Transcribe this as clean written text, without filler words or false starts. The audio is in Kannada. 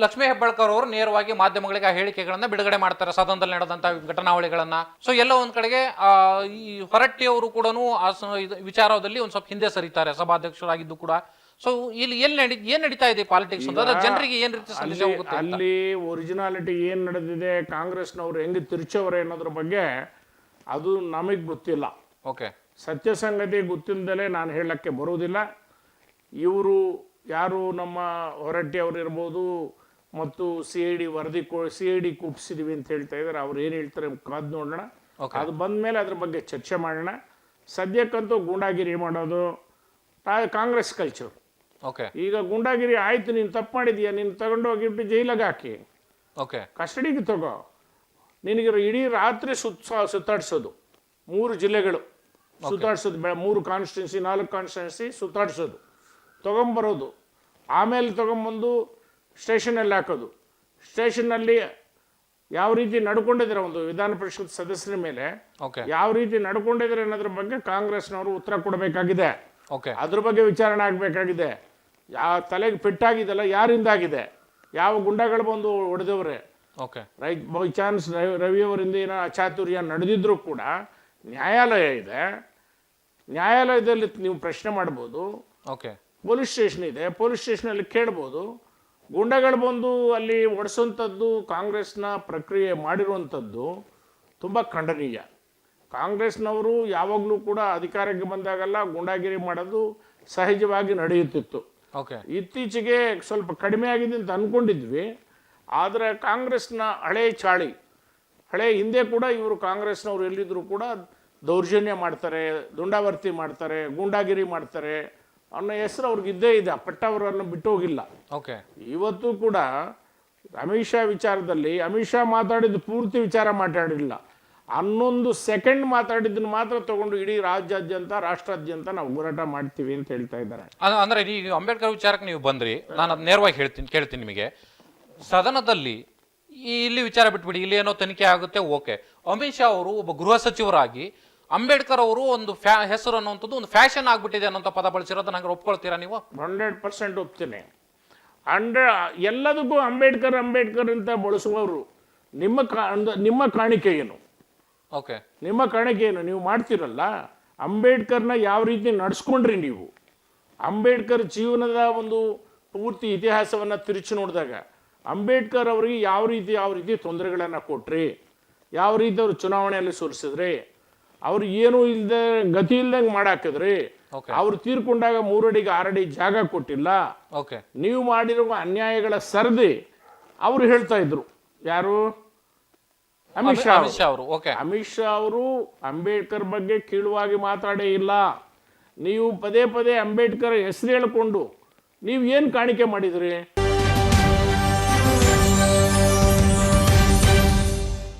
ಲಕ್ಷ್ಮೀ ಹೆಬ್ಬಾಳ್ಕರ್ ಅವರು ನೇರವಾಗಿ ಮಾಧ್ಯಮಗಳಿಗೆ ಆ ಹೇಳಿಕೆಗಳನ್ನ ಬಿಡುಗಡೆ ಮಾಡ್ತಾರೆ, ಸದನದಲ್ಲಿ ನಡೆದಂತ ಘಟನಾವಳಿಗಳನ್ನ. ಸೊ ಎಲ್ಲ ಒಂದ್ ಕಡೆಗೆ ಈ ಹೊರಟ್ಟಿ ಅವರು ಕೂಡ ವಿಚಾರದಲ್ಲಿ ಒಂದ್ ಸ್ವಲ್ಪ ಹಿಂದೆ ಸರಿತಾರೆ, ಸಭಾಧ್ಯಕ್ಷರಾಗಿದ್ದು ಕೂಡ. ಸೊ ಇಲ್ಲಿ ಏನ್ ನಡೀತಾ ಇದೆ ಪಾಲಿಟಿಕ್ಸ್ ಅಂತ ಜನರಿಗೆ ಏನ್ ರೀತಿ ಸಂದೇಶ ಹೋಗುತ್ತೆ? ಅಲ್ಲಿ ಒರಿಜಿನಾಲಿಟಿ ಏನ್ ನಡೆದಿದೆ, ಕಾಂಗ್ರೆಸ್ನವರು ಹೆಂಗೆ ತಿರುಚವರೆ ಅನ್ನೋದ್ರ ಬಗ್ಗೆ ಅದು ನಮಗೆ ಗೊತ್ತಿಲ್ಲ. ಓಕೆ, ಸತ್ಯಸಂಗತಿ ಗೊತ್ತಿಲ್ಲದಲೇ ನಾನು ಹೇಳಕ್ಕೆ ಬರುವುದಿಲ್ಲ. ಇವರು ಯಾರು ನಮ್ಮ ಹೊರಟ್ಟಿ ಅವರು ಇರ್ಬೋದು ಮತ್ತು CID ವರದಿ CID ಕೂಪಿಸಿದೀವಿ ಅಂತ ಹೇಳ್ತಾ ಇದ್ದಾರೆ. ಅವ್ರು ಏನು ಹೇಳ್ತಾರೆ ಕಾದು ನೋಡೋಣ. ಅದು ಬಂದ ಮೇಲೆ ಅದ್ರ ಬಗ್ಗೆ ಚರ್ಚೆ ಮಾಡೋಣ. ಸದ್ಯಕ್ಕಂತೂ ಗೂಂಡಾಗಿರಿ ಮಾಡೋದು ಕಾಂಗ್ರೆಸ್ ಕಲ್ಚರ್. ಈಗ ಗೂಂಡಾಗಿರಿ ಆಯ್ತು, ನೀನು ತಪ್ಪು ಮಾಡಿದೀಯ, ನೀನು ತಗೊಂಡೋಗಿಬಿಟ್ಟು ಜೈಲಿಗೆ ಹಾಕಿ, ಕಸ್ಟಡಿಗೆ ತಗೋ, ನಿನಗೆ ಇಡೀ ರಾತ್ರಿ ಸುತ್ತಾಡ್ಸೋದು, 3 ಜಿಲ್ಲೆಗಳು ಸುತ್ತಾಡ್ಸೋದು, 3 ಕಾನ್ಸ್ಟಿಟ್ಯೂನ್ಸಿ 4 ಕಾನ್ಸ್ಟಿಟ್ಯೂನ್ಸಿ ಸುತ್ತಾಡ್ಸೋದು, ತೊಗೊಂಬರೋದು, ಆಮೇಲೆ ತೊಗೊಂಬಂದು ಸ್ಟೇಷನಲ್ಲಿ ಹಾಕೋದು. ಸ್ಟೇಷನ್ನಲ್ಲಿ ಯಾವ ರೀತಿ ನಡ್ಕೊಂಡಿದ್ರೆ ಒಂದು ವಿಧಾನ ಪರಿಷತ್ ಸದಸ್ಯರ ಮೇಲೆ ಯಾವ ರೀತಿ ನಡ್ಕೊಂಡಿದ್ರೆ ಅನ್ನೋದ್ರ ಬಗ್ಗೆ ಕಾಂಗ್ರೆಸ್ನವರು ಉತ್ತರ ಕೊಡಬೇಕಾಗಿದೆ. ಅದ್ರ ಬಗ್ಗೆ ವಿಚಾರಣೆ ಆಗಬೇಕಾಗಿದೆ. ಯಾವ ತಲೆಗೆ ಪೆಟ್ಟಾಗಿದೆಲ್ಲ ಯಾರಿಂದ ಆಗಿದೆ, ಯಾವ ಗುಂಡಗಳು ಬಂದು ಹೊಡೆದವ್ರೆ, ಬೈ ಚಾನ್ಸ್ ರವಿಯವರಿಂದ ಏನೋ ಅಚಾತುರ್ಯ ನಡೆದಿದ್ರು ಕೂಡ ನ್ಯಾಯಾಲಯ ಇದೆ, ನ್ಯಾಯಾಲಯದಲ್ಲಿ ನೀವು ಪ್ರಶ್ನೆ ಮಾಡ್ಬೋದು. ಪೊಲೀಸ್ ಸ್ಟೇಷನ್ ಇದೆ, ಪೊಲೀಸ್ ಸ್ಟೇಷನಲ್ಲಿ ಕೇಳ್ಬೋದು. ಗುಂಡಗಳು ಬಂದು ಅಲ್ಲಿ ಒಡಿಸೋಂಥದ್ದು, ಕಾಂಗ್ರೆಸ್ನ ಪ್ರಕ್ರಿಯೆ ಮಾಡಿರುವಂಥದ್ದು ತುಂಬ ಖಂಡನೀಯ. ಕಾಂಗ್ರೆಸ್ನವರು ಯಾವಾಗಲೂ ಕೂಡ ಅಧಿಕಾರಕ್ಕೆ ಬಂದಾಗೆಲ್ಲ ಗುಂಡಾಗಿರಿ ಮಾಡೋದು ಸಹಜವಾಗಿ ನಡೆಯುತ್ತಿತ್ತು. ಇತ್ತೀಚೆಗೆ ಸ್ವಲ್ಪ ಕಡಿಮೆ ಆಗಿದೆ ಅಂತ ಅಂದ್ಕೊಂಡಿದ್ವಿ. ಆದರೆ ಕಾಂಗ್ರೆಸ್ನ ಹಳೆ ಚಾಳಿ, ಹಳೆ ಹಿಂದೆ ಕೂಡ ಇವರು ಕಾಂಗ್ರೆಸ್ನವ್ರು ಎಲ್ಲಿದ್ರು ಕೂಡ ದೌರ್ಜನ್ಯ ಮಾಡ್ತಾರೆ, ದುಂಡಾವರ್ತಿ ಮಾಡ್ತಾರೆ, ಗೂಂಡಾಗಿರಿ ಮಾಡ್ತಾರೆ ಅನ್ನೋ ಹೆಸರು ಅವ್ರಿಗೆ ಇದ್ದೇ ಇದೆ. ಪಟ್ಟವರನ್ನು ಬಿಟ್ಟು ಹೋಗಿಲ್ಲ. ಇವತ್ತು ಕೂಡ ಅಮಿತ್ ಶಾ ವಿಚಾರದಲ್ಲಿ ಅಮಿತ್ ಶಾ ಮಾತಾಡಿದ್ದು ಪೂರ್ತಿ ವಿಚಾರ ಮಾತಾಡಿಲ್ಲ, 11 ಸೆಕೆಂಡ್ ಮಾತಾಡಿದ್ದನ್ನು ಮಾತ್ರ ತಗೊಂಡು ಇಡೀ ರಾಜ್ಯಾದ್ಯಂತ ರಾಷ್ಟ್ರಾದ್ಯಂತ ನಾವು ಹೋರಾಟ ಮಾಡ್ತೀವಿ ಅಂತ ಹೇಳ್ತಾ ಇದ್ದಾರೆ. ಅಂದ್ರೆ ಈಗ ಅಂಬೇಡ್ಕರ್ ವಿಚಾರಕ್ಕೆ ನೀವು ಬಂದ್ರಿ, ನಾನು ಅದು ನೇರವಾಗಿ ಕೇಳ್ತೀನಿ ನಿಮಗೆ. ಸದನದಲ್ಲಿ ಇಲ್ಲಿ ವಿಚಾರ ಬಿಟ್ಬಿಡಿ, ಇಲ್ಲಿ ಏನೋ ತನಿಖೆ ಆಗುತ್ತೆ, ಓಕೆ. ಅಮಿತ್ ಶಾ ಅವರು ಒಬ್ಬ ಗೃಹ ಸಚಿವರಾಗಿ ಅಂಬೇಡ್ಕರ್ ಅವರು ಒಂದು ಹೆಸರು ಅನ್ನುವಂಥದ್ದು ಒಂದು ಫ್ಯಾಷನ್ ಆಗ್ಬಿಟ್ಟಿದೆ ಅನ್ನೋ ಪದ ಬಳಸಿರೋದು ನಂಗೆ ಒಪ್ಕೊಳ್ತೀರಾ ನೀವು? 100% ಒಪ್ತೀನಿ. ಎಲ್ಲದಕ್ಕೂ ಅಂಬೇಡ್ಕರ್ ಅಂತ ಬಳಸುವವರು ನಿಮ್ಮ ಕಾಣಿಕೆ ಏನು? ನಿಮ್ಮ ಕಾಣಿಕೆ ಏನು? ನೀವು ಮಾಡ್ತಿರಲ್ಲ, ಅಂಬೇಡ್ಕರ್ನ ಯಾವ ರೀತಿ ನಡೆಸ್ಕೊಂಡ್ರಿ ನೀವು? ಅಂಬೇಡ್ಕರ್ ಜೀವನದ ಒಂದು ಪೂರ್ತಿ ಇತಿಹಾಸವನ್ನು ತಿರುಚಿ ನೋಡಿದಾಗ ಅಂಬೇಡ್ಕರ್ ಅವರಿಗೆ ಯಾವ ರೀತಿ ತೊಂದರೆಗಳನ್ನು ಕೊಟ್ರಿ, ಯಾವ ರೀತಿ ಅವರು ಚುನಾವಣೆಯಲ್ಲಿ ಸೋಲಿಸಿದ್ರಿ, ಅವ್ರು ಏನು ಇಲ್ಲದೆ ಗತಿ ಇಲ್ದಂಗೆ ಮಾಡಾಕಿದ್ರಿ, ಅವ್ರು ತೀರ್ಕೊಂಡಾಗ 3 ಅಡಿಗೆ 6 ಅಡಿ ಜಾಗ ಕೊಟ್ಟಿಲ್ಲ, ನೀವು ಮಾಡಿರುವ ಅನ್ಯಾಯಗಳ ಸರದಿ ಅವರು ಹೇಳ್ತಾ ಇದ್ರು. ಯಾರು? ಅಮಿತ್ ಶಾ ಅವರು. ಅಮಿತ್ ಶಾ ಅವರು ಅಂಬೇಡ್ಕರ್ ಬಗ್ಗೆ ಕೀಳುವಾಗಿ ಮಾತಾಡೇ ಇಲ್ಲ. ನೀವು ಪದೇ ಪದೇ ಅಂಬೇಡ್ಕರ್ ಹೆಸರು ಹೇಳ್ಕೊಂಡು ನೀವು ಏನು ಕಾಣಿಕೆ ಮಾಡಿದ್ರಿ?